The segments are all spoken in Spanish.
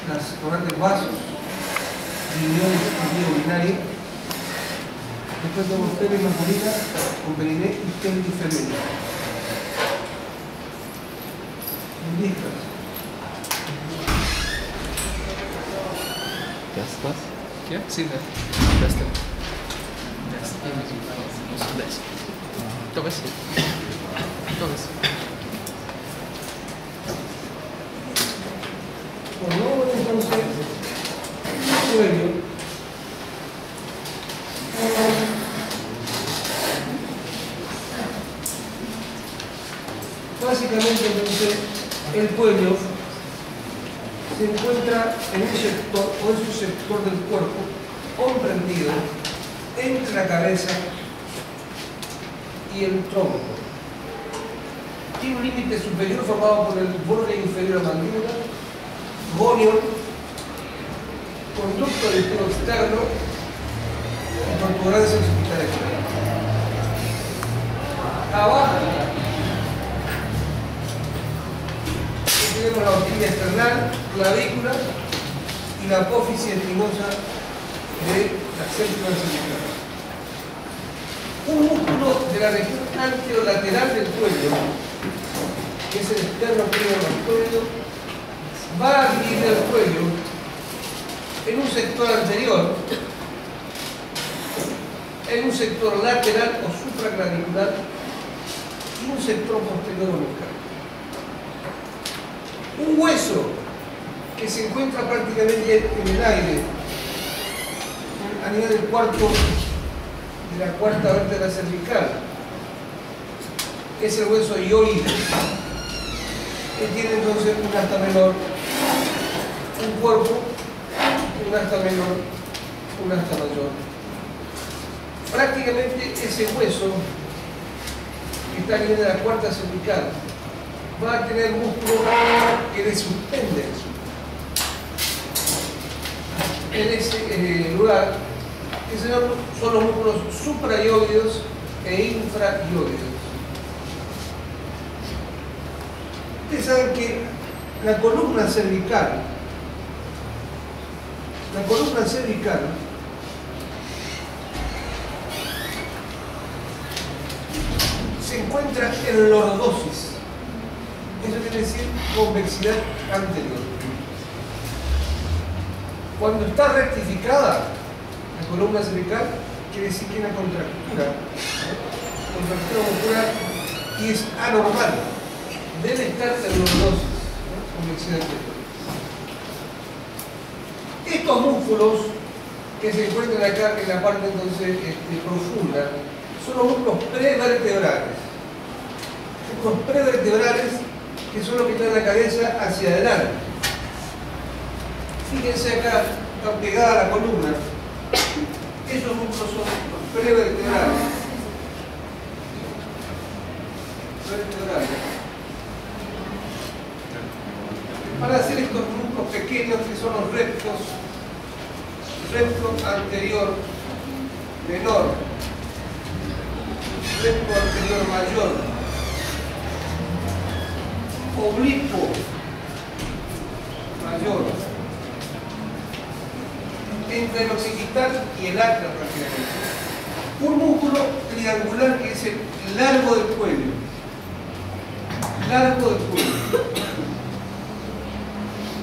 las grandes vasos, riñones y vía urinaria. Después tenemos pene masculina con periné y pelvis femenina. Listas. That's was? Yeah, see that. That's the. That's the image. That's. Todo eso. Todo eso. Bueno, entonces, sueño. Básicamente, entonces, el cuello se encuentra en un sector o en su sector del cuerpo comprendido entre la cabeza y el tronco. Tiene un límite superior formado por el borde inferior de la mandíbula, gonion, conducto digestivo externo y protuberancia occipital externa. Abajo tenemos la horquilla external, clavícula y la apófisis espinosa de la célula cervical. Un músculo de la región anterolateral del cuello, que es el externo del cuello, va a dividir el cuello en un sector anterior, en un sector lateral o supraclavicular y un sector posterior o bucal. Un hueso que se encuentra prácticamente en el aire, a nivel del de la cuarta vértebra cervical, es el hueso hioide, que tiene entonces un asta menor, un cuerpo, un asta menor, un asta mayor. Prácticamente ese hueso que está a nivel de la cuarta cervical va a tener músculo que le suspende en ese lugar, que son los músculos supraiódeos e infraiódeos. Ustedes saben que la columna cervical se encuentra en lordosis. Eso quiere decir convexidad anterior. Cuando está rectificada la columna cervical, quiere decir que hay una contractura muscular y es anormal. Debe estar en lordosis, convexidad anterior. Estos músculos que se encuentran acá en la parte entonces profunda son los músculos prevertebrales. Los prevertebrales que son los que están en la cabeza hacia adelante. Fíjense acá, está pegada a la columna. Esos músculos son los prevertebrales. Para hacer estos músculos pequeños que son los rectos, recto anterior menor, recto anterior mayor, oblicuo mayor, entre el occipital y el acra prácticamente. Un músculo triangular que es el largo del cuello. Largo del cuello.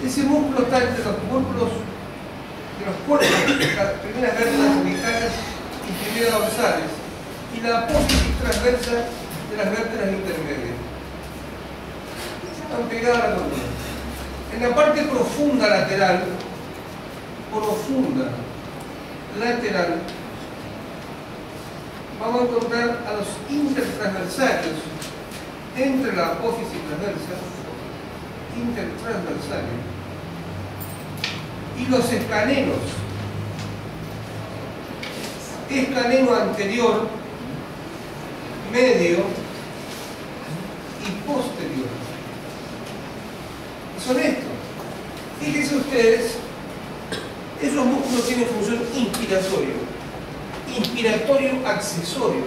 Ese músculo está entre los músculos de los cuerpos, las primeras vértebras cervicales y primeras dorsales, y la apófisis transversa de las vértebras intermedias. Están pegadas a la columna. En la parte profunda lateral, vamos a encontrar a los intertransversarios entre la apófisis transversa, intertransversales, y los escanenos. Escaneno anterior, medio y posterior. Son estos. Fíjense ustedes, esos músculos tienen función inspiratorio accesorio.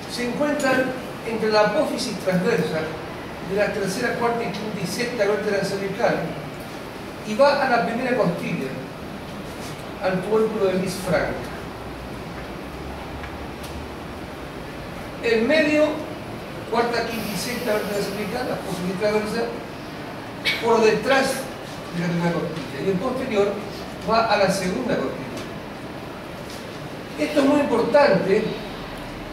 Se encuentran entre la apófisis transversa de la tercera, cuarta, quinta y sexta vértebra cervical y va a la primera costilla, al tubérculo de Lisfranc. En medio, cuarta, quinta y sexta vértebra cervical, la posición transversal, por detrás de la primera costilla, y el posterior va a la segunda costilla. Esto es muy importante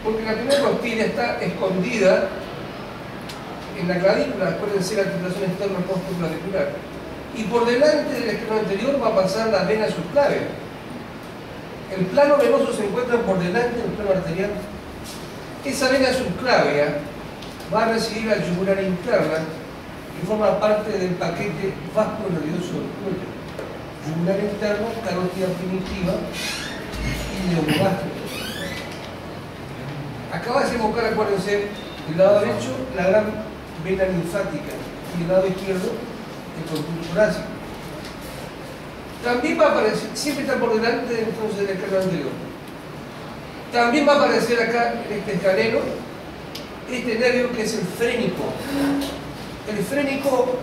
porque la primera costilla está escondida en la clavícula, acuérdense la articulación externa postclavicular, y por delante del extremo anterior va a pasar la vena subclavia. El plano venoso se encuentra por delante del plano arterial. Esa vena subclavia va a recibir la yugular interna y forma parte del paquete vascular-nervioso del cuello. Yugular interna, carótida primitiva y neurogástrica. Acá va a desembocar, acuérdense, del lado derecho la gran vena linfática y el lado izquierdo el conducto torácico. También va a aparecer, siempre está por delante entonces del escaleno anterior. También va a aparecer acá en este escaleno este nervio que es el frénico. El frénico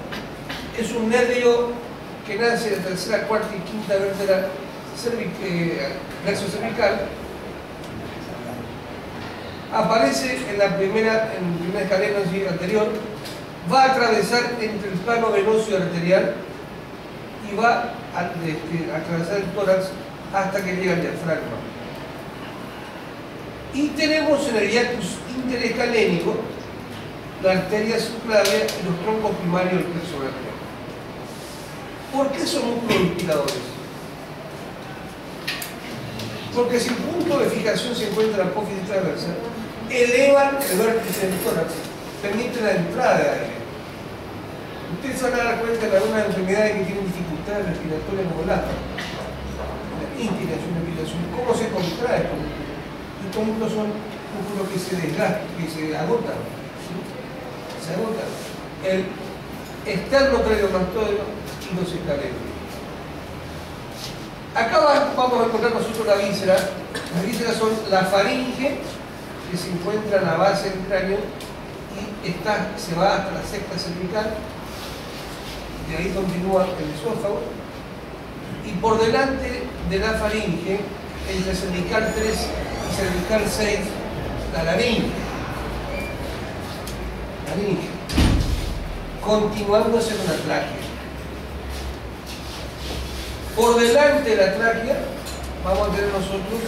es un nervio que nace de la tercera, cuarta y quinta vértebra cervical. Aparece en el primer escaleno anterior, va a atravesar entre el plano venoso y arterial y va a atravesar el tórax hasta que llega al diafragma. Y tenemos en el hiatus interescalénico la arteria subclavia y los troncos primarios del plexo braquial. ¿Por qué son músculos inspiradores? Porque si el punto de fijación se encuentra en la apófisis transversa, elevan el vértice del tórax, permiten la entrada de aire. Ustedes se van a dar cuenta de algunas enfermedades que tienen dificultades respiratorias como el asma, la inspiración, la expiración, cómo se contrae estos músculos. Estos músculos son músculos que se desgastan, que se agotan. ¿Sí? Se agotan. El esternocleidomastoideo y los escalenos. Acá vamos a encontrar nosotros la víscera. Las vísceras son la faringe, que se encuentra en la base del cráneo y se va hasta la sexta cervical, de ahí continúa el esófago, y por delante de la faringe, entre cervical 3 y cervical 6, la laringe, continuándose con la tráquea. Por delante de la tráquea vamos a tener nosotros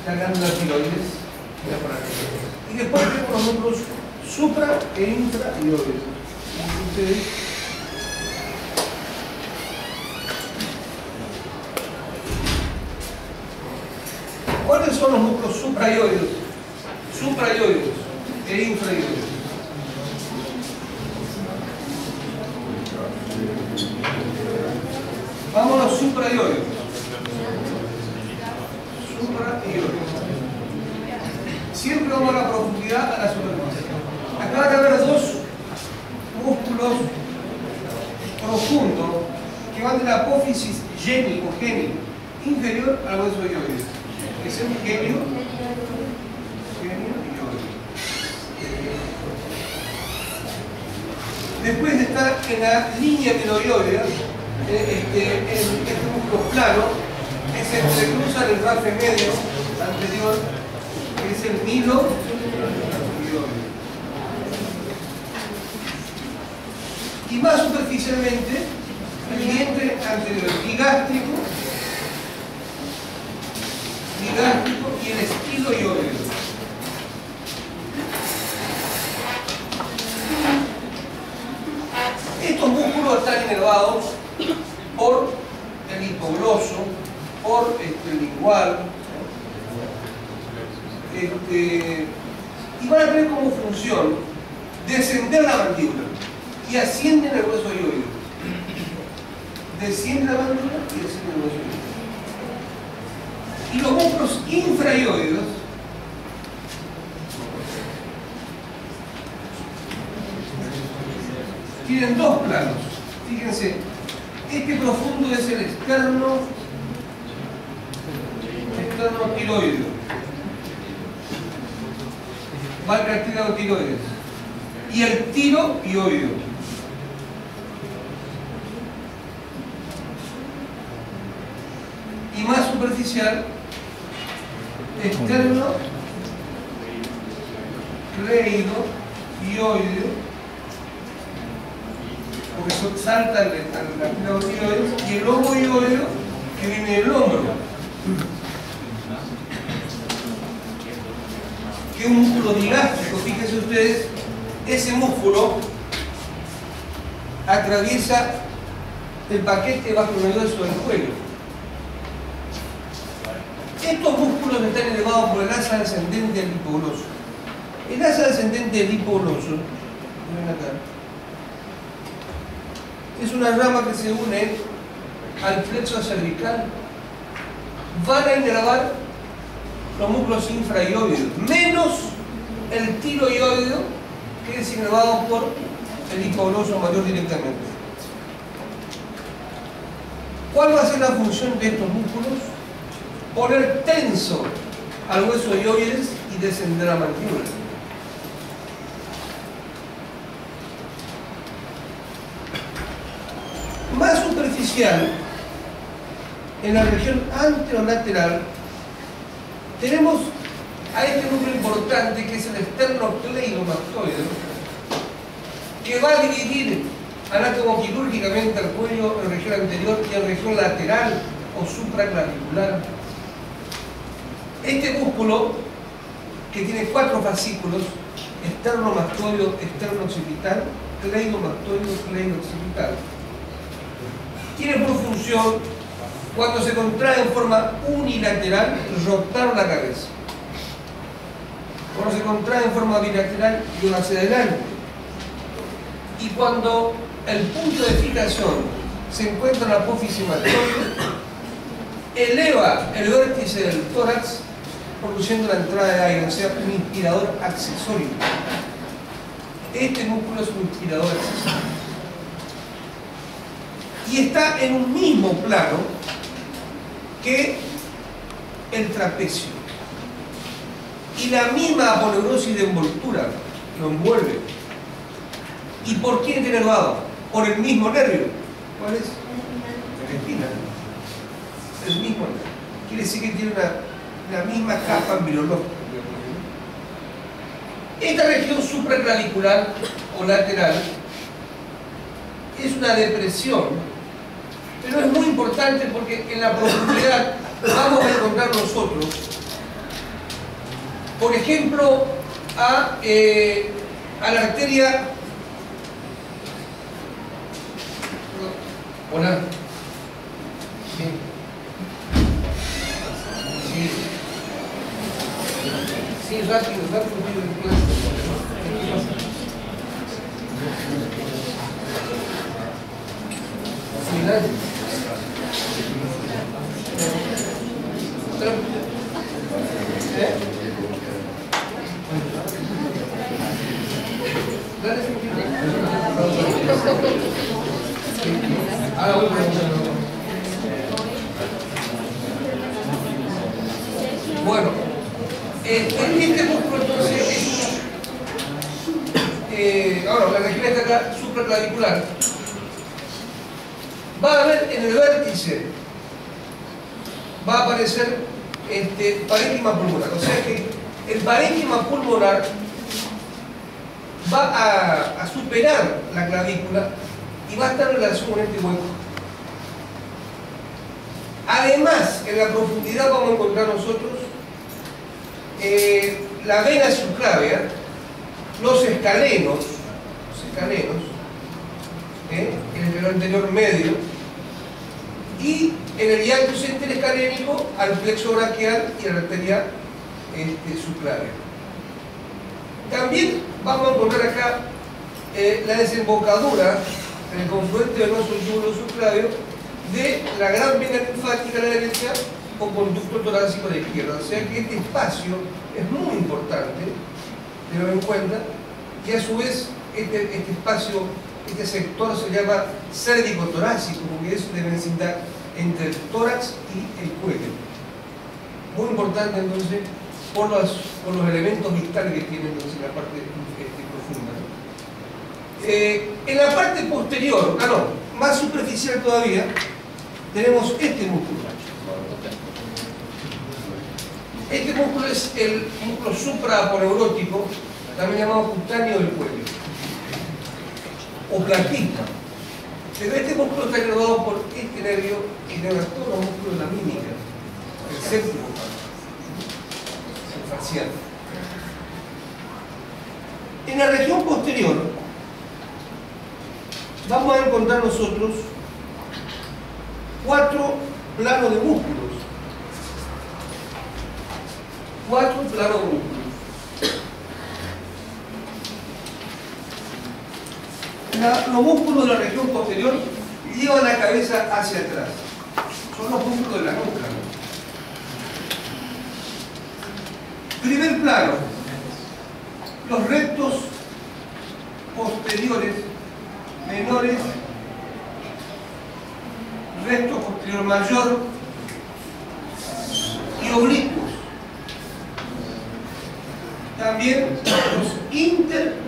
la glándula tiroides y la paratiroides. Y después tenemos los músculos supra e intraioides. ¿Cuáles son los músculos supraioides e infraioides? Vamos a los supraioides. Siempre vamos a la profundidad, a la superficie. Acá van a haber dos músculos profundos que van de la apófisis geni o geni inferior al hueso ioides, que es el genio y ioides. Después de estar en la línea miloioidea, este músculo plano que se entrecruza en el rafe medio anterior, que es el miloioide. Y más superficialmente, el vientre anterior, bigástrico y el estiloioide. Estos músculos están inervados por el hipogloso, por el lingual, y van a tener como función descender la mandíbula y ascienden el hueso ioide. Desciende la mandíbula y desciende el hueso ioide. Y los músculos infraioides tienen dos planos. Fíjense, este profundo es el esternotiroideo. Va al cartílago tiroides. y el tiroioideo. Y más superficial, externo cleidoioideo, porque eso salta al tiroides, y el ovoioideo, que viene del hombro, que es un músculo digástrico. Fíjense ustedes, ese músculo atraviesa el paquete bacterioso del cuello. Estos músculos están elevados por el asa descendente del hipogloso. El asa descendente del hipogloso, ven acá, es una rama que se une al plexo cervical. Van a inervar los músculos infraioideos, menos el tiroioideo, que es inervado por el hipogloso mayor directamente. ¿Cuál va a ser la función de estos músculos? Poner tenso al hueso ioides y descender a la mandíbula. Más superficial, en la región anterolateral, tenemos a este núcleo importante que es el esternocleidomastoideo, que va a dividir anatomoquirúrgicamente el cuello en región anterior y en región lateral o supraclavicular. Este músculo, que tiene 4 fascículos, esternomastoideo, esternooccipital, cleidomastoideo, cleidooccipital, tiene por función, cuando se contrae en forma unilateral, rotar la cabeza. Cuando se contrae en forma bilateral, lleva hacia adelante. Y cuando el punto de fijación se encuentra en la apófisis mastoide, eleva el vértice del tórax, produciendo la entrada de aire, o sea, un inspirador accesorio. Este músculo es un inspirador accesorio. Y está en un mismo plano que el trapecio. Y la misma aponeurosis de envoltura lo envuelve. ¿Y por qué está inervado? Por el mismo nervio. ¿Cuál es? La espina. El mismo nervio. Quiere decir que tiene la misma capa virológica. Esta región supraclavicular o lateral es una depresión, pero es muy importante porque en la profundidad vamos a encontrar nosotros, por ejemplo, a la arteria. Hola. Sí. Sí. Sí, rápido, Bueno, este músculo entonces ahora la región está acá, supraclavicular. Va a haber en el vértice, va a aparecer parénquima pulmonar. O sea que el parénquima pulmonar va a superar la clavícula y va a estar en relación con este hueco. Además, en la profundidad vamos a encontrar nosotros la vena subclavea, los escalenos, en el velo anterior medio, y en el hiatus interescalénico al plexo braquial y a la arteria subclavea. También vamos a encontrar acá la desembocadura en el confluente venoso yúgulo subclavio de la gran vena linfática a la derecha o conducto torácico a la izquierda. O sea que este espacio es muy importante, tenerlo en cuenta, y a su vez este espacio, este sector se llama cérvico-torácico, porque es de vecindad entre el tórax y el cuello. Muy importante entonces por los elementos vitales que tiene entonces la parte profunda, ¿no? En la parte posterior, más superficial todavía, tenemos este músculo. Este músculo es el músculo supraponeurótico, también llamado cutáneo del cuello, o platista. Pero este músculo está inervado por este nervio que inerva todos los músculos de la mímica, el séptimo, el facial. En la región posterior vamos a encontrar nosotros 4 planos de músculos. 4 planos de músculos. Los músculos de la región posterior llevan la cabeza hacia atrás. Son los músculos de la nuca. Primer plano. Los rectos posteriores menores, recto posterior mayor y oblicuos. También los interespinosos.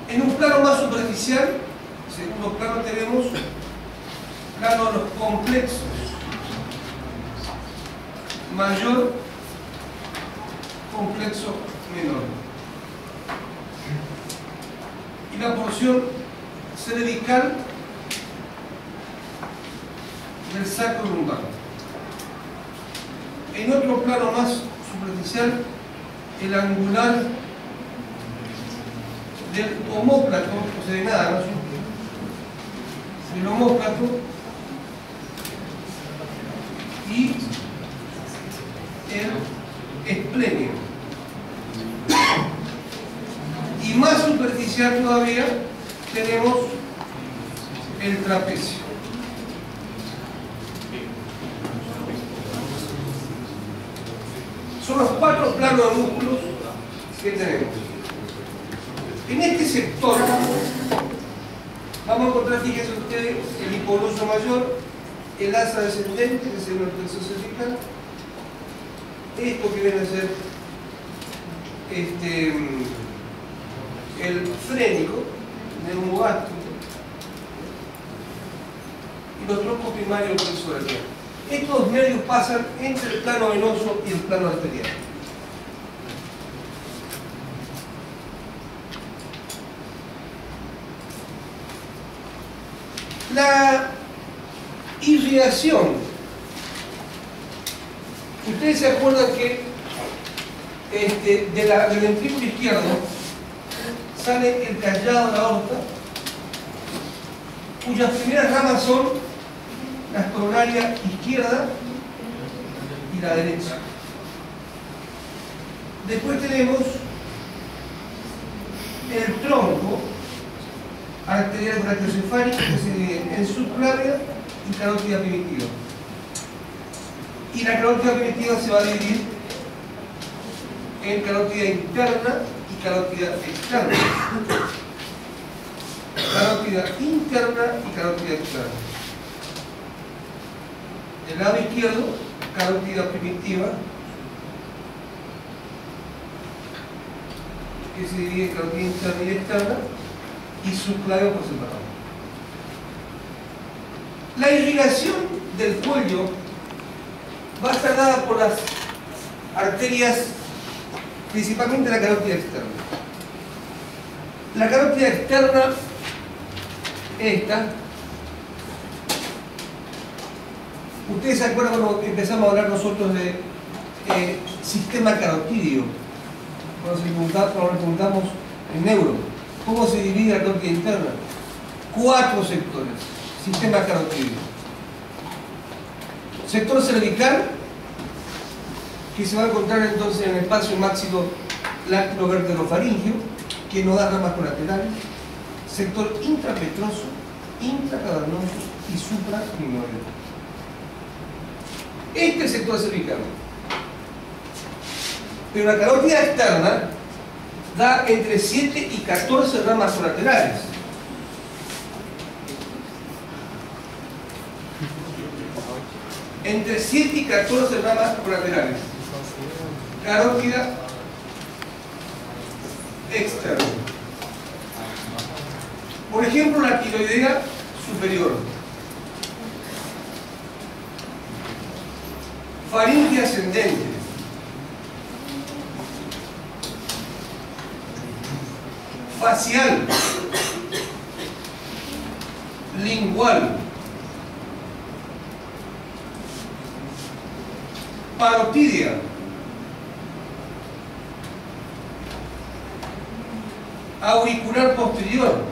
En un plano más superficial, segundo plano, tenemos plano de los complexos, mayor, complexo menor. Y la porción cervical del sacro lumbar. En otro plano más superficial, el angular del omóplato, o sea, de nada, ¿no? El omóplato y el esplenio. Y más superficial todavía tenemos el trapecio. Son los 4 planos de músculos que tenemos. En este sector vamos a encontrar, fíjense ustedes, el hipoglosio mayor, el asa descendente, que es el plexo cervical, esto que viene a ser el frénico, neumogástrico, y los troncos primarios flexores. Estos nervios pasan entre el plano venoso y el plano arterial. La irrigación. Ustedes se acuerdan que del ventrículo izquierdo sale el callado de la aorta, cuyas primeras ramas son la coronaria izquierda y la derecha. Después tenemos el tronco arterial brachiocefálico, que se divide en subclavia y carótida primitiva. Y la carótida primitiva se va a dividir en carótida interna y carótida externa. Carótida interna y carótida externa. Del lado izquierdo, carótida primitiva, que se divide en carótida interna y externa, y subclavia por separado. La irrigación del cuello va a estar dada por las arterias, principalmente la carótida externa. La carótida externa, esta, ustedes se acuerdan cuando empezamos a hablar nosotros de sistema carotídeo, cuando le preguntamos en neuro, ¿cómo se divide la carótida interna? 4 sectores, sistema carotídeo. Sector cervical, que se va a encontrar entonces en el espacio máximo lácteo-vértebro-faríngeo, que no da ramas colaterales. Sector intrapetroso, intracavernoso y supracrimoideo. Este es el sector cervical. Pero la carótida externa da entre 7 y 14 ramas colaterales. Entre 7 y 14 ramas colaterales. carótida externa. Por ejemplo, la tiroidea superior. Faringe ascendente. Facial. Lingual. Parotidia. Auricular posterior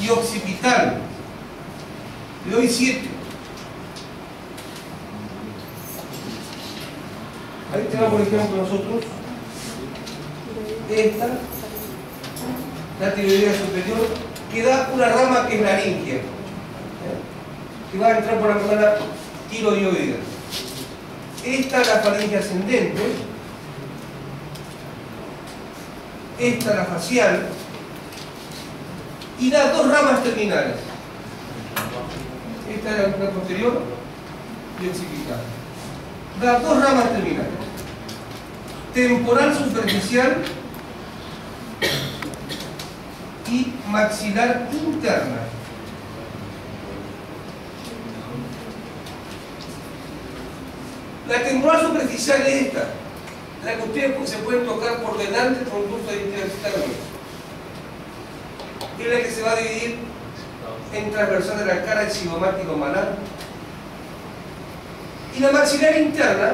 y occipital. Le doy 7. Ahí tenemos, por ejemplo, nosotros esta, la tiroidea superior, que da una rama que es laringia, que va a entrar por la membrana tiroidea. Esta es la faringe ascendente. Esta la facial, y da 2 ramas terminales. Esta es la auricular posterior y occipital. Da 2 ramas terminales. Temporal superficial y maxilar interna. La temporal superficial es esta, la que ustedes se pueden tocar por delante con un curso de identidad externa. Es la que se va a dividir en transversal de la cara, el cigomático malar. Y la maxilar interna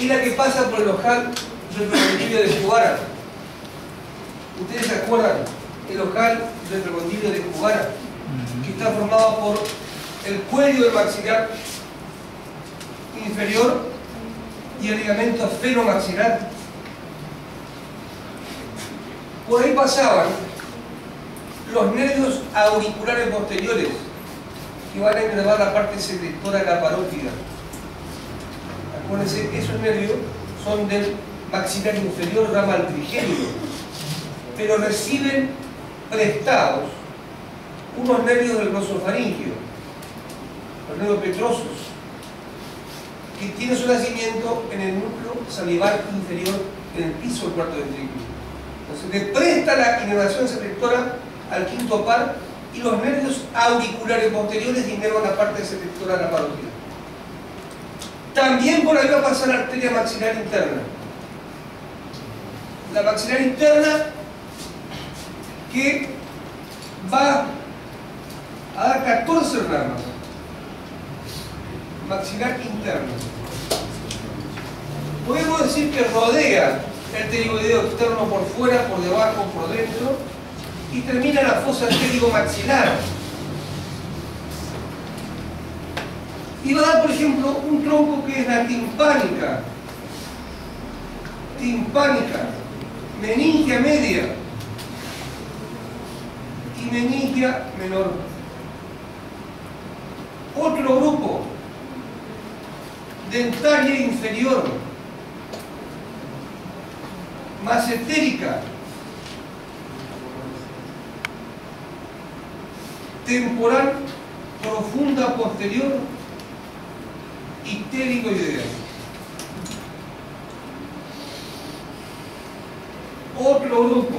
es la que pasa por el ojal retrocondilio de Jugara. ¿Ustedes se acuerdan? El ojal retrocondilio de Jugara, que está formado por el cuello del maxilar inferior y el ligamento fenomaxilar. Por ahí pasaban los nervios auriculares posteriores, que van a innervar la parte secretora de la parótida. Acuérdense, esos nervios son del maxilar inferior, rama al trigémino, pero reciben prestados unos nervios del glosofaringio, los nervios petrosos, que tiene su nacimiento en el núcleo salivar inferior, en el piso del cuarto ventrículo. Entonces le presta la inervación secretora al quinto par, y los nervios auriculares posteriores inervan la parte secretora de la parótida. También por ahí va a pasar la arteria maxilar interna. La maxilar interna, que va a dar 14 ramas. Maxilar interna. Podemos decir que rodea el pterigoideo externo por fuera, por debajo, por dentro, y termina la fosa pterigomaxilar. Y va a dar, por ejemplo, un tronco que es la timpánica. Timpánica, meningia media y meningia menor. Otro grupo, dentaria inferior, masentérica, temporal profunda posterior y pterigoidea. Otro grupo,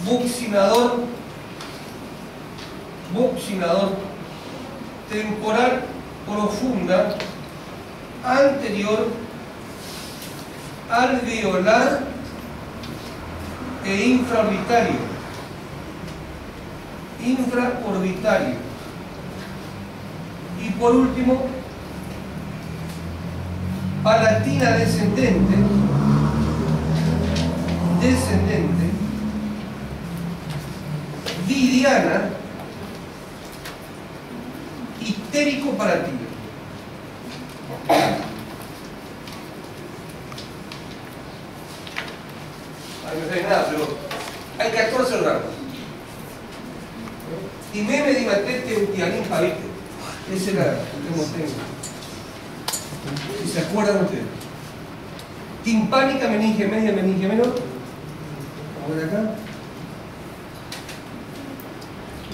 buccinador, temporal profunda anterior, alveolar e infraorbitario. Y por último, palatina descendente, vidiana, ictérico-palatina. Ahí no sé nada, pero hay 14 ramas. Y meme de matete utialinfa, ¿viste? Esa es la que tengo. Si se acuerdan ustedes. Timpánica, meninge media, meninge menor. Vamos a ver acá.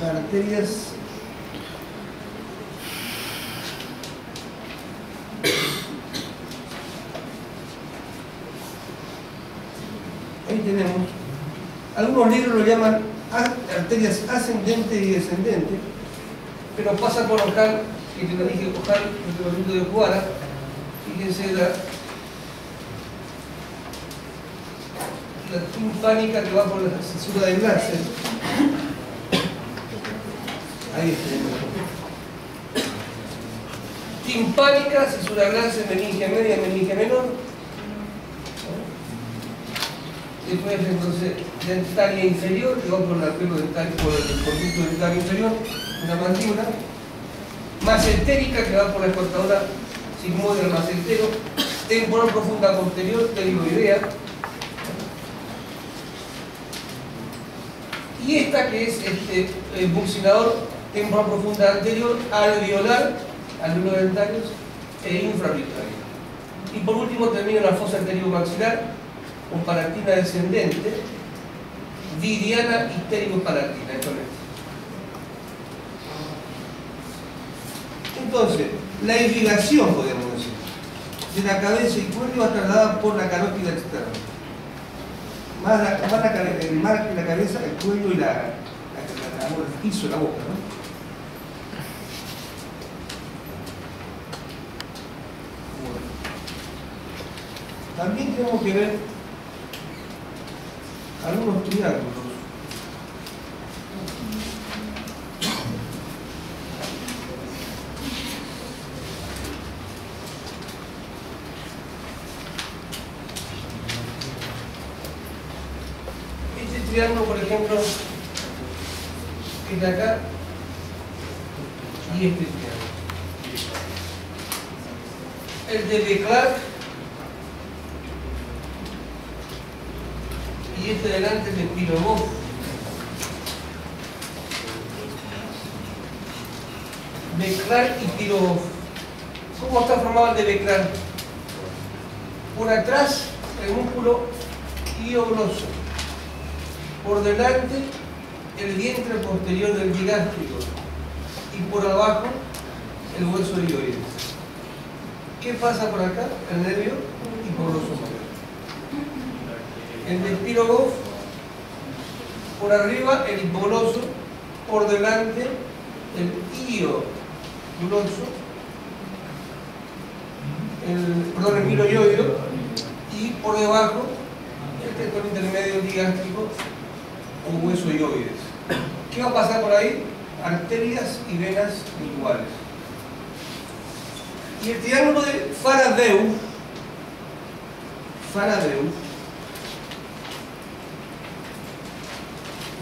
Las arterias Ahí tenemos. Algunos libros lo llaman arterias ascendente y descendente, pero pasa por Ojal, que te lo dije, Ojal, el departamento de Juara. Fíjense la timpánica que va por la cesura del láser. Ahí está. Timpánica, cesura láser, meningia media, meningia menor. Después entonces dentaria inferior, que va por el arquero dentario, por el conducto dentario inferior, una mandíbula. Macentérica, que va por la cortadora sigmoidal macentero. Temporal profunda posterior, pterigoidea. Y esta que es el buccinador temporal profunda anterior, alveolar, alveolodentarios e infraauriculares. Y por último termina la fosa anterior-maxilar, con palatina descendente, viriana histérico-palatina. Entonces, la irrigación, podemos decir, de la cabeza y cuello va trasladada por la carótida externa. Más que la cabeza, el cuello y el piso de la boca, ¿no? Bueno. También tenemos que ver algunos triángulos. Triángulo, por ejemplo, es de acá y este triángulo. El de De Clark y este delante de Pilogoff. De Clark y Pilogoff. ¿Cómo está formado el de De Clark? Por atrás el músculo iliogloso. Por delante el vientre posterior del digástrico y por abajo el hueso hioides. ¿Qué pasa por acá? El nervio hipogloso mayor. El de Pilogoff, por arriba el hipogloso, por delante el iogloso, el miloioideo, y por debajo el tendón intermedio digástrico o hueso hioides. ¿Qué va a pasar por ahí? Arterias y venas iguales. Y el triángulo de Faraday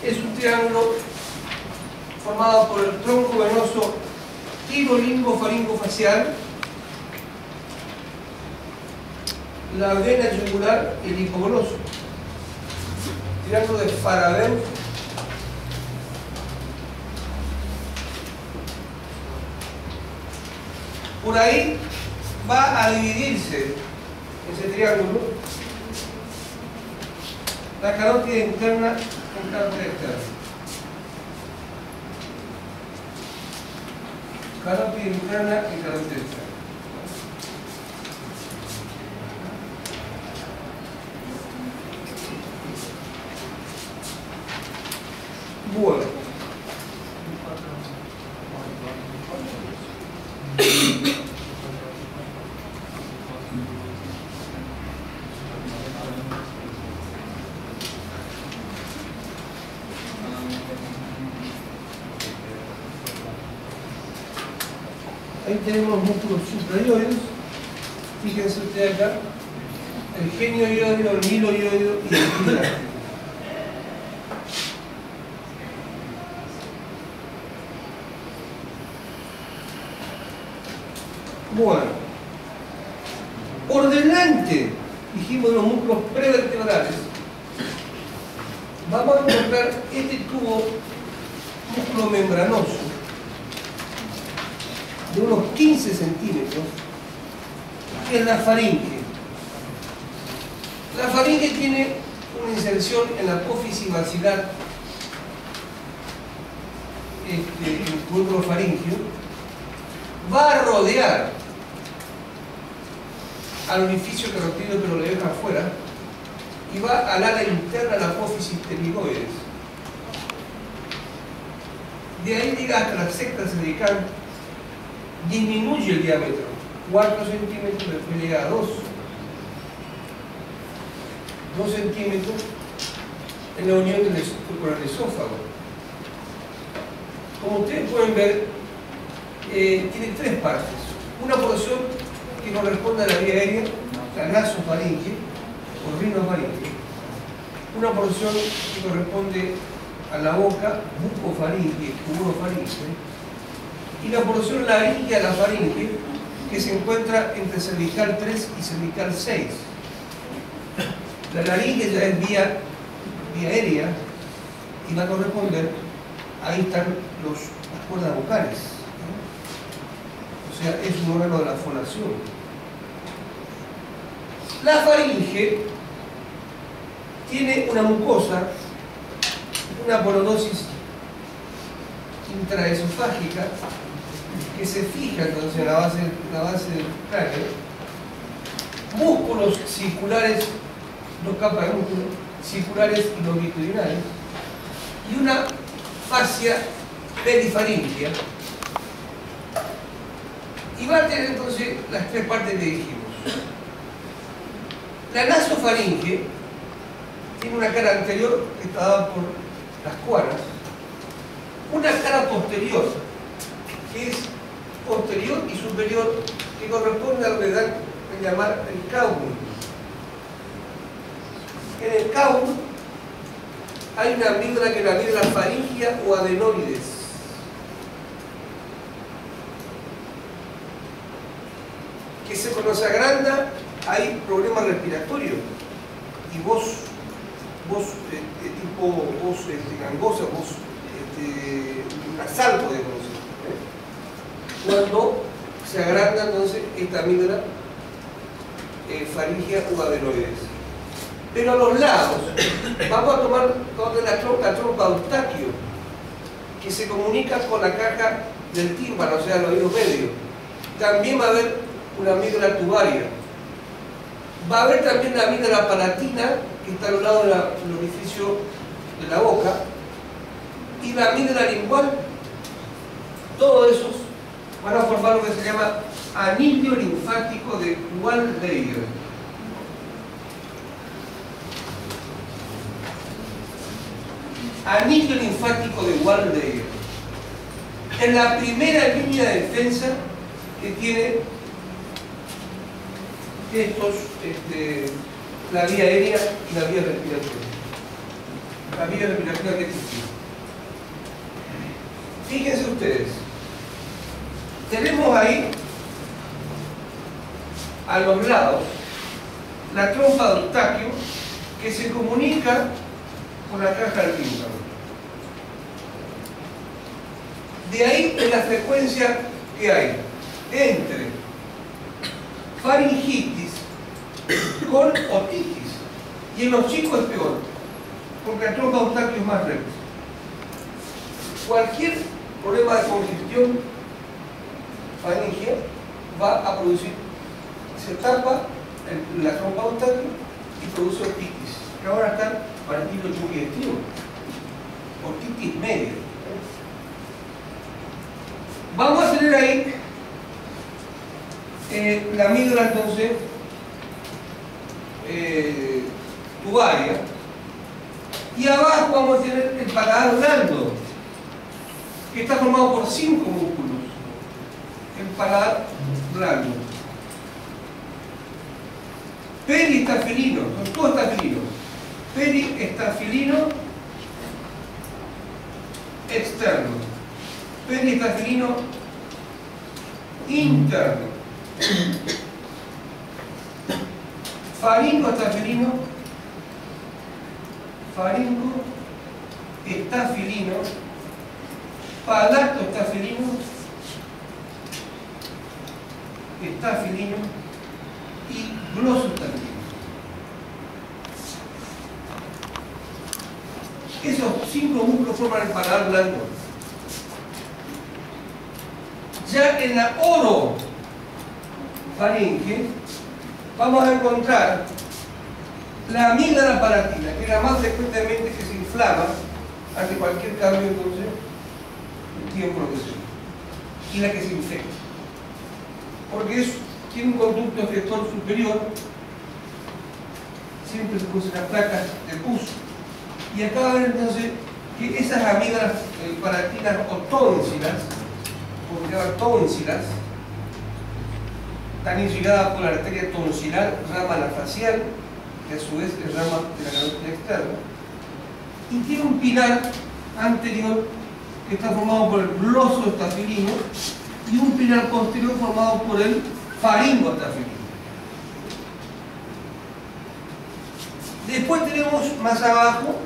es un triángulo formado por el tronco venoso tirolingofaringofacial, la vena yugular y el hipogloso. Triángulo de Faraday. Por ahí va a dividirse ese triángulo, la carótida interna con carótida externa. Carótida interna y carótida externa. Bueno. Ahí tenemos músculos suprayoides. Fíjense ustedes acá, el genioioideo, el miloioideo y el digástrico. Bueno, por delante, dijimos, de los músculos prevertebrales, vamos a encontrar este tubo músculo membranoso de unos 15 centímetros, que es la faringe. La faringe tiene una inserción en la apófisis maxilar, el tubérculo faringio, va a rodear al orificio carotídeo, pero le deja afuera, y va al ala interna de la apófisis pterigoides. De ahí llega hasta la secta cervical, disminuye el diámetro, 4 centímetros, después llega a 2 centímetros en la unión con el esófago. Como ustedes pueden ver, tiene 3 partes. Una porción que corresponde a la vía aérea, la nasofaringe o rinofaringe. Una porción que corresponde a la boca, bucofaringe, urofaringe. Y la porción laríngea, la faringe, que se encuentra entre cervical 3 y cervical 6. La laringe ya es vía aérea y va a corresponder, ahí están las cuerdas vocales. O sea, es un órgano de la fonación. La faringe tiene una mucosa, una porodosis intraesofágica que se fija entonces en la base del cráneo, músculos circulares, 2 capas de músculos circulares y longitudinales, y una fascia perifaringia, y va a tener entonces las 3 partes que dijimos. La nasofaringe tiene una cara anterior que está dada por las cuaras, una cara posterior que es posterior y superior, que corresponde a lo que dan a llamar el caum. En el caum hay una amígdala que es la amígdala faringia o adenoides. Que cuando se agranda hay problemas respiratorios y voz gangosa, voz nasal podemos decir. Cuando se agranda entonces esta amígdala faringia o adenoides. Pero a los lados vamos a tomar la trompa Eustaquio, que se comunica con la caja del tímpano, o sea, el oído medio. También va a haber una amígdala tubaria. Va a haber también la amígdala palatina, que está a los lados del orificio de la boca, y la amígdala lingual. Todos esos van a formar lo que se llama anillo linfático de Waldeyer. Anillo linfático de Waldeyer. En la primera línea de defensa que tiene la vía aérea y la vía respiratoria. La vía respiratoria que existe. Fíjense ustedes, tenemos ahí a los lados la trompa de Eustaquio que se comunica con la caja del tímpano. De ahí es la frecuencia que hay entre faringitis con otitis. Y en los chicos es peor, porque la trompa de Eustaquio es más recta. Cualquier problema de congestión faringia va a producir, se tapa la trompa de Eustaquio y produce otitis, que ahora está para el tipo digestivo, otitis media. Vamos a tener ahí la amígdala entonces tubaria, y abajo vamos a tener el paladar blando, que está formado por 5 músculos. El paladar blando, periestafilino, son todos estafilinos. Periestafilino externo, periestafilino interno, faringoestafilino, faringoestafilino, palatoestafilino, estafilino y glosoestafilino. Esos 5 músculos forman el paladar blando. Ya en la orofaringe vamos a encontrar La amígdala palatina, que es la más frecuentemente que se inflama ante cualquier cambio, entonces, el tiempo lo que sea, y la que se infecta. Porque tiene un conducto efector superior, siempre se producen las placas de pus. Y acá va a ver entonces que esas amígdalas palatinas o tónsilas, como se llama tónsilas, están irrigadas por la arteria tonsilar, rama anafacial, que a su vez es rama de la carótida externa, y tiene un pilar anterior que está formado por el glosoestafilino y un pilar posterior formado por el faringoestafilino. Después tenemos más abajo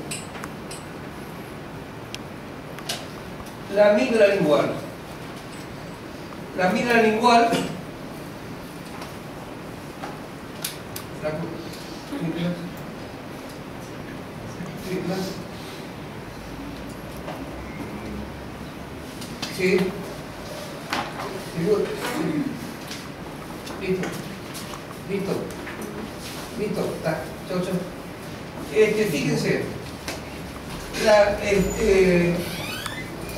la amígdala lingual. La amígdala lingual sí. Listo, está, chau. Fíjense, la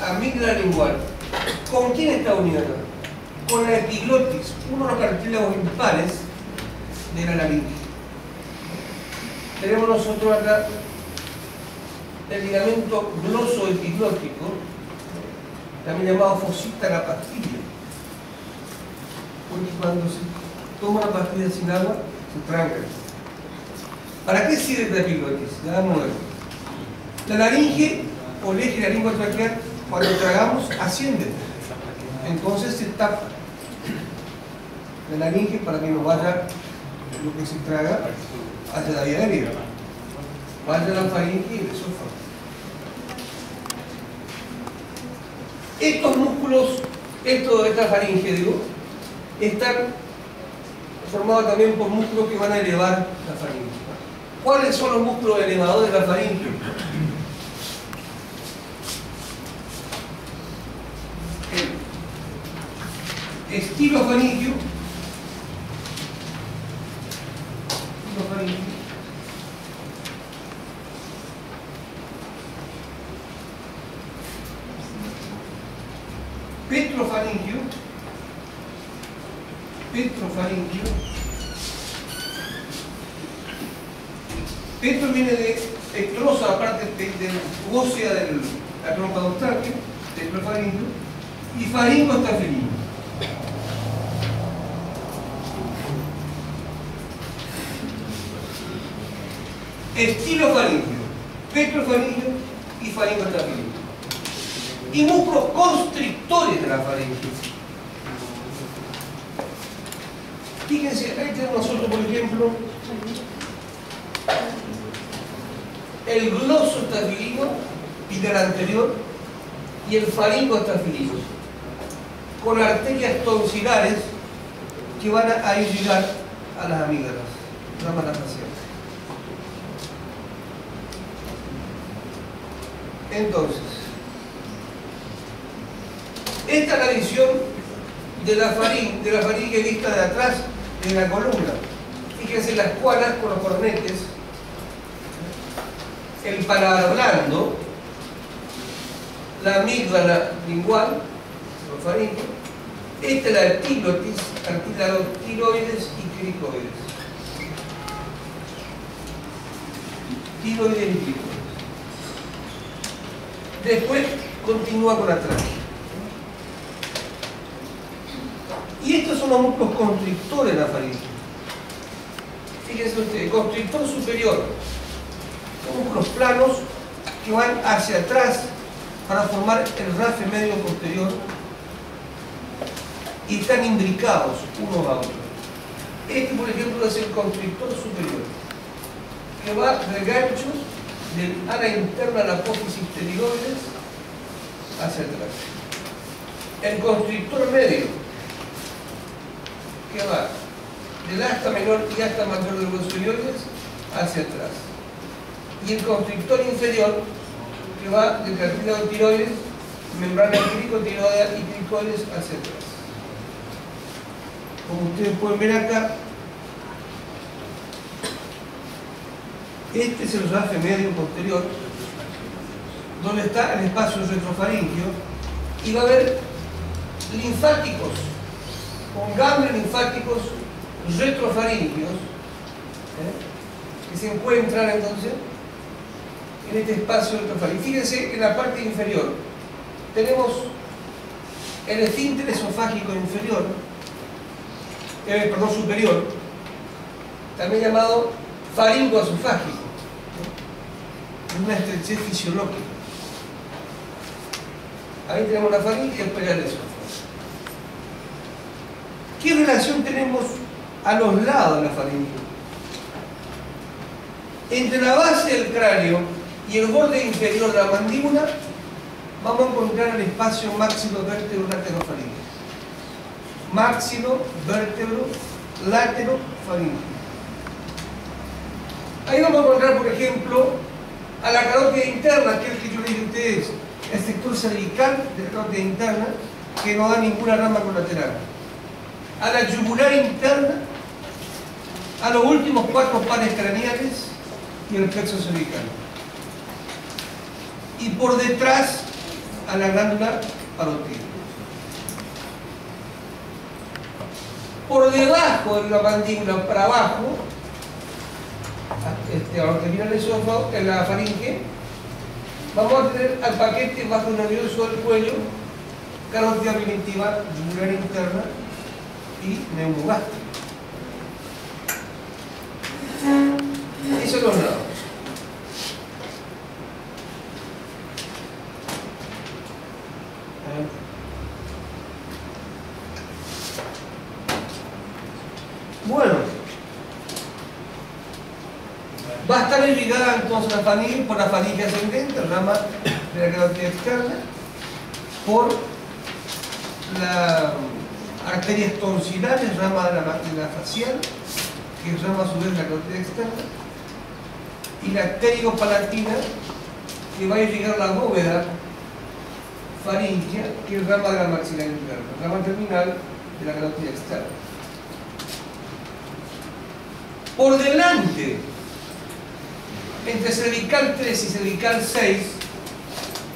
amígdala lingual, ¿con quién está unida? Con la epiglotis, uno de los cartílagos impares de la laringe. Tenemos nosotros acá el ligamento glosoepiglótico, también llamado fosita la pastilla, porque cuando se toma la pastilla sin agua se tranca. ¿Para qué sirve la epiglotis? La laringe o el eje de la lengua traqueal, cuando tragamos, asciende, entonces se tapa la laringe para que no vaya lo que se traga hacia la vía aérea, vaya la faringe y el esófago. Estos músculos, esta faringe, digo, están formados también por músculos que van a elevar la faringe. ¿Cuáles son los músculos elevadores de la faringe? El estilofaringio, petrofaringio. Petro viene de petrosa, la parte ósea de la trompa dorsal, petrofaringio, y faringoestafilino. Estilofaringio, petrofaringio y faringoestafilino. Y músculos constrictores de la faringe. Fíjense, ahí tenemos nosotros, por ejemplo, el glosoestafilino, pilar anterior, y el faringoestafilino, con arterias tonsilares que van a irrigar a las amígdalas, rama anafacial. Entonces, esta es la visión de la faringe vista de atrás en la columna. Fíjense las cuanas con los cornetes, el paladar blando, la amígdala lingual, los faringe. Esta es la epiglotis, cartílago tiroides y cricoides. Tiroides y cricoides. Después continúa con la tráquea. Y estos son los músculos constrictores de la faringe. Fíjense ustedes, constrictor superior, son músculos planos que van hacia atrás para formar el rafe medio posterior y están imbricados unos a otros. Este, por ejemplo, es el constrictor superior, que va de gancho del ala interna de la apófisis pterigoides hacia atrás. El constrictor medio, que va del asta menor y asta mayor de los ioides hacia atrás. Y el constrictor inferior, que va del cartílago tiroides, membrana cricotiroidea y cricoides hacia atrás. Como ustedes pueden ver acá, Este es el rafe medio posterior, donde está el espacio retrofaríngeo, y va a haber linfáticos, con ganglios linfáticos retrofaringios, que se encuentran entonces en este espacio retrofaríngeo. Fíjense que en la parte inferior tenemos el esfínter esofágico inferior, superior, también llamado faringoesofágico, una estrechez fisiológica. Ahí tenemos la faringe y después el esófago. ¿Qué relación tenemos a los lados de la faringe? Entre la base del cráneo y el borde inferior de la mandíbula vamos a encontrar el espacio maxilo-vértebro-laterofaríngeo. Maxilo-vértebro-laterofaríngeo. Ahí vamos a encontrar, por ejemplo, a la carótida interna, que es el que yo le dije a ustedes, el sector cervical de la carótida interna, que no da ninguna rama colateral. A la yugular interna, a los últimos 4 pares craneales y el plexo cervical. Y por detrás, a la glándula parótida. Por debajo de la mandíbula para abajo, a lo que viene el esófago, en la faringe, vamos a tener al paquete bajo nervioso del cuello, carótida primitiva, yugular interna y neumogástrica. Esos son los lados. Bueno, va a estar irrigada entonces la faringe por la faringe ascendente, rama de la carótida externa, por la arterias tonsilares, rama de la facial, que es rama a su vez de la carótida externa, y la arteriopalatina, que va a irrigar la bóveda faríngea, que es rama de la maxilar interna, rama terminal de la carótida externa. Por delante, entre cervical 3 y cervical 6,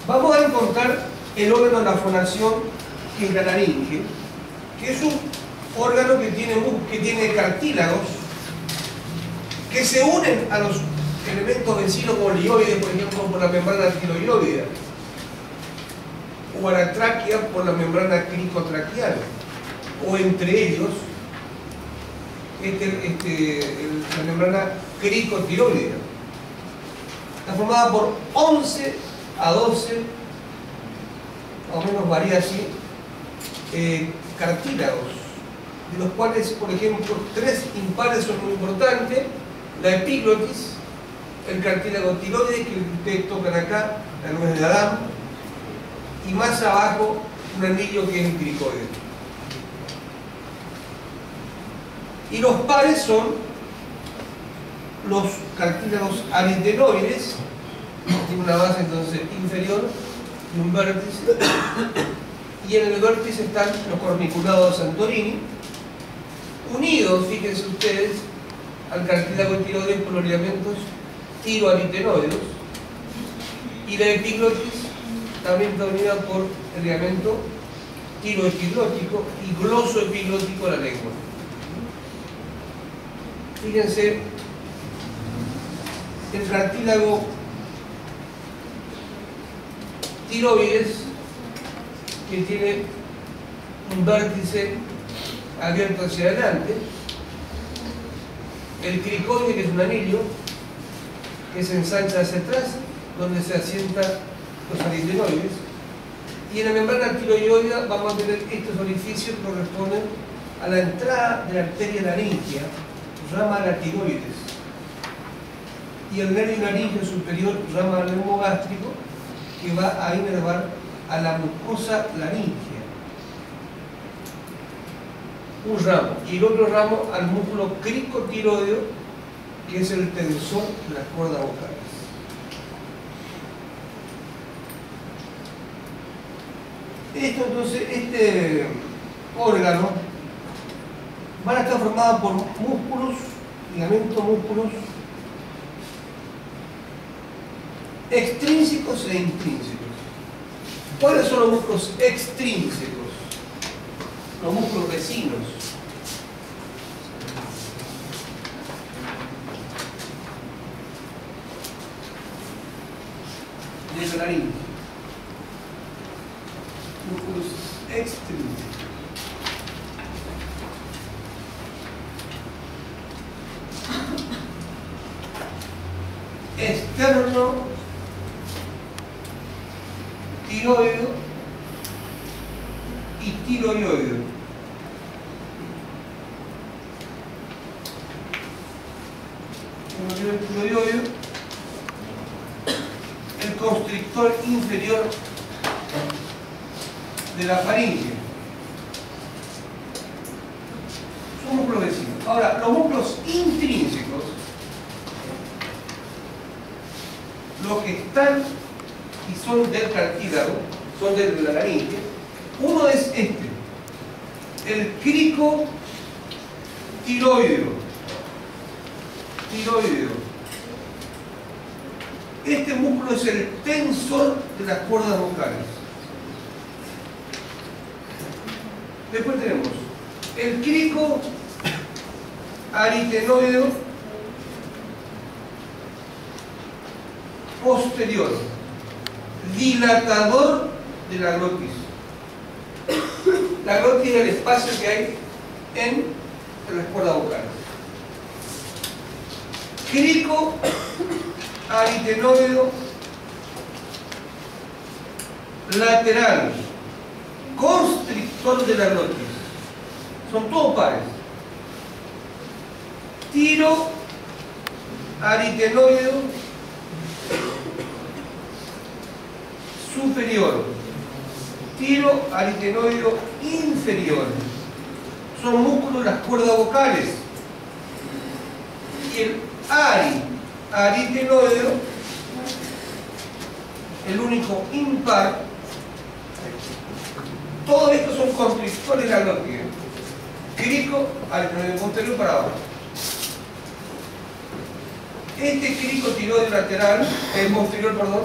vamos a encontrar el órgano de la fonación, que es la laringe, que es un órgano que tiene cartílagos que se unen a los elementos vecinos como el hioide, por ejemplo, por la membrana tiroidea, o a la tráquea por la membrana cricotraqueal, o entre ellos la membrana cricotiroidea. Está formada por 11 a 12, más o menos varía así, cartílagos, de los cuales, por ejemplo, 3 impares son muy importantes: la epiglotis, el cartílago tiroide, que ustedes tocan acá, la nuez de Adán, y más abajo un anillo que es el cricoide. Y los pares son los cartílagos aritenoides, tiene una base entonces inferior y un vértice, y en el vértice están los corniculados de Santorini, unidos, fíjense ustedes, al cartílago tiroides por los ligamentos tiroaritenoides, y la epiglotis también está unida por el ligamento tiroepiglótico y glosoepiglótico de la lengua. Fíjense, el cartílago tiroides, que tiene un vértice abierto hacia adelante, el cricoide, que es un anillo que se ensancha hacia atrás, donde se asientan los aritenoides, y en la membrana tiroidea vamos a tener estos orificios que corresponden a la entrada de la arteria laringea, rama de la tiroides, y el nervio laringeo superior, rama del neumogástrico, que va a inervar a la mucosa laringea. Un ramo, y el otro ramo al músculo cricotiroideo, que es el tensor de las cuerdas vocales. Este órgano van a estar formados por músculos, ligamentos, músculos extrínsecos e intrínsecos. ¿Cuáles son los músculos extrínsecos? Los músculos vecinos. De la laringe. Músculos extrínsecos. Externo, tiroideo y tiroideo. El tiroideo, el constrictor inferior de la faringe. Son músculos vecinos. Ahora, los músculos intrínsecos, los que están y son del cartílago, son de la laringe. Uno es este, el crico tiroideo. Este músculo es el tensor de las cuerdas vocales. Después tenemos el crico aritenoideo posterior, dilatador de la glotis. La glotis es el espacio que hay en las cuerdas vocales. Crico aritenoideo lateral, constrictor de la glotis. Son todos pares. Tiro aritenoideo superior, tiro aritenoideo inferior. Son músculos de las cuerdas vocales. Y el aritenoideo, el único impar. Todos estos son constrictores de la glotis. Crico aritenoideo posterior para abajo. Este crico tiroideo lateral, posterior, perdón,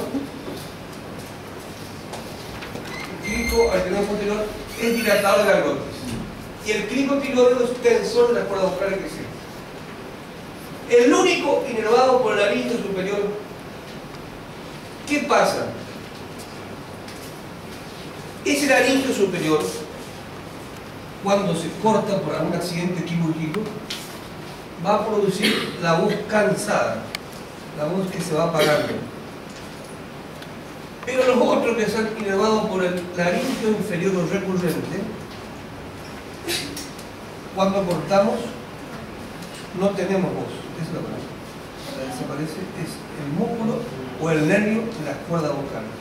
crico aritenoideo posterior es dilatador de la glotis. Y el crico tiroideo es tensor de las cuerdas vocales que existen. El único inervado por el laringe superior. ¿Qué pasa? Ese laringe superior, cuando se corta por algún accidente quirúrgico, va a producir la voz cansada, la voz que se va apagando. Pero los otros que están inervados por el laringe inferior o recurrente, cuando cortamos, no tenemos voz. Esa es la palabra. La desaparece es el músculo o el nervio de las cuerdas vocales.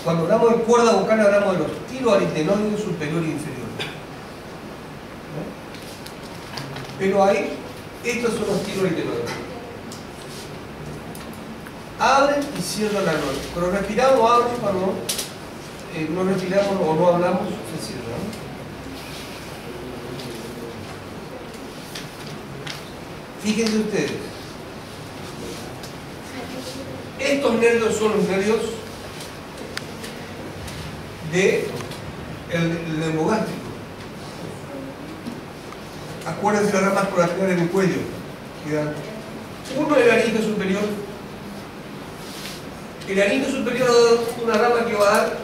Cuando hablamos de cuerda vocal, hablamos de los tiroaritenoides superior e inferior. ¿No? Pero ahí, estos son los tiroaritenoides. Abren y cierran la glotis. Cuando respiramos, abren. Cuando no respiramos o no hablamos, se cierran. Fíjense ustedes. Estos nervios son los nervios del nervo gástrico. Acuérdense las ramas colaterales en el cuello. Uno es el laringe superior. El laringe superior da una rama que va a dar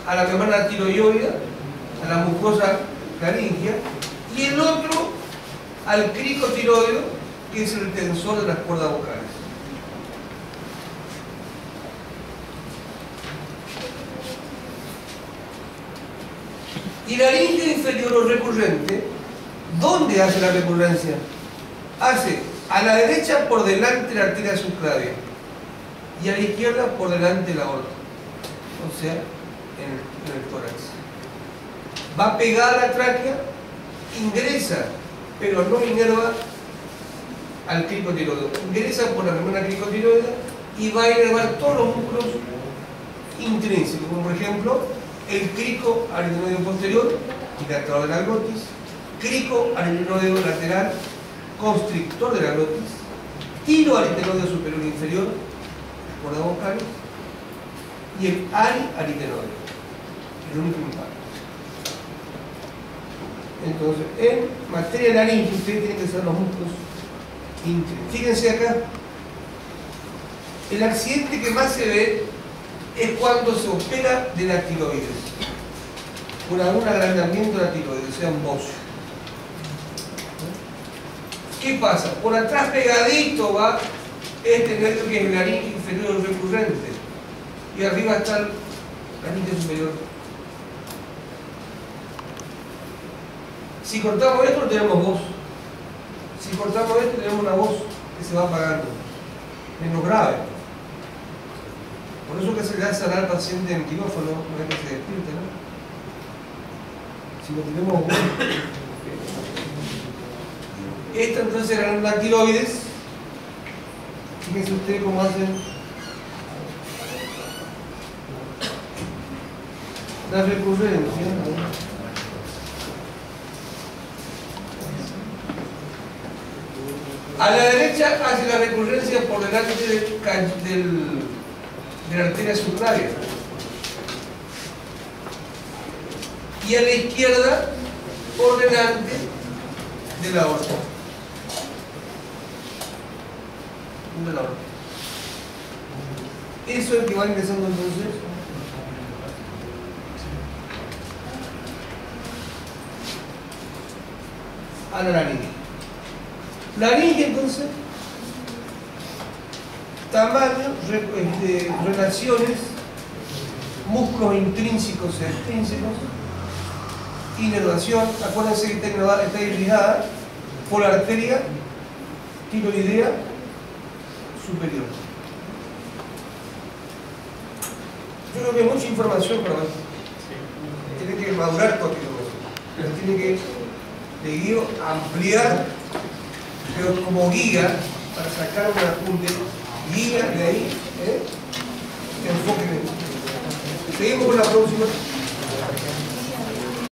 a la membrana tiroidea, a la mucosa laringea, y el otro al crico tiroideo, que es el tensor de las cuerdas vocales. Y la laringe inferior o recurrente, ¿dónde hace la recurrencia? Hace a la derecha por delante la arteria subclavia y a la izquierda por delante la aorta, o sea, en el tórax. Va pegada a la tráquea, ingresa, pero no inerva al crico tiroideo. Ingresa por la membrana cricotiroidea y va a inervar todos los músculos intrínsecos, como por ejemplo el crico aritenoideo posterior, dilatador de la glotis, crico aritenoideo lateral, constrictor de la glotis, tiro aritenoideo superior e inferior, cuerdas vocales, y el aritenoide, el único impacto. Entonces, en materia laringe, ustedes tienen que ser los músculos íntimos. Fíjense acá, el accidente que más se ve es cuando se opera de la tiroides, por algún agrandamiento de la tiroides, o sea, un bocio. ¿Qué pasa? Por atrás pegadito va este nervio que es el laringe inferior recurrente, y arriba está el laringe superior. Si cortamos esto, no tenemos voz. Si cortamos esto, tenemos una voz que se va apagando, menos grave. Por eso que se le hace hablar al paciente en quirófano, no es que se despierte, ¿no? Si no tenemos voz. Esta entonces eran las tiroides. Fíjense ustedes cómo hacen la recurrencia. A la derecha hace la recurrencia por delante de la arteria surnaria. Y a la izquierda por delante de la aorta. De la aorta. Eso es el que va ingresando entonces a la laringe. Laringe entonces, tamaño, relaciones, músculos intrínsecos e extrínsecos, inervación. Acuérdense que está irrigada por la arteria tiroidea superior. Yo creo que hay mucha información para ver. Tiene que madurar todo aquello, pero tiene que seguir, ampliar, pero como guía para sacar un apunte, guía de ahí, enfoque. Seguimos con la próxima.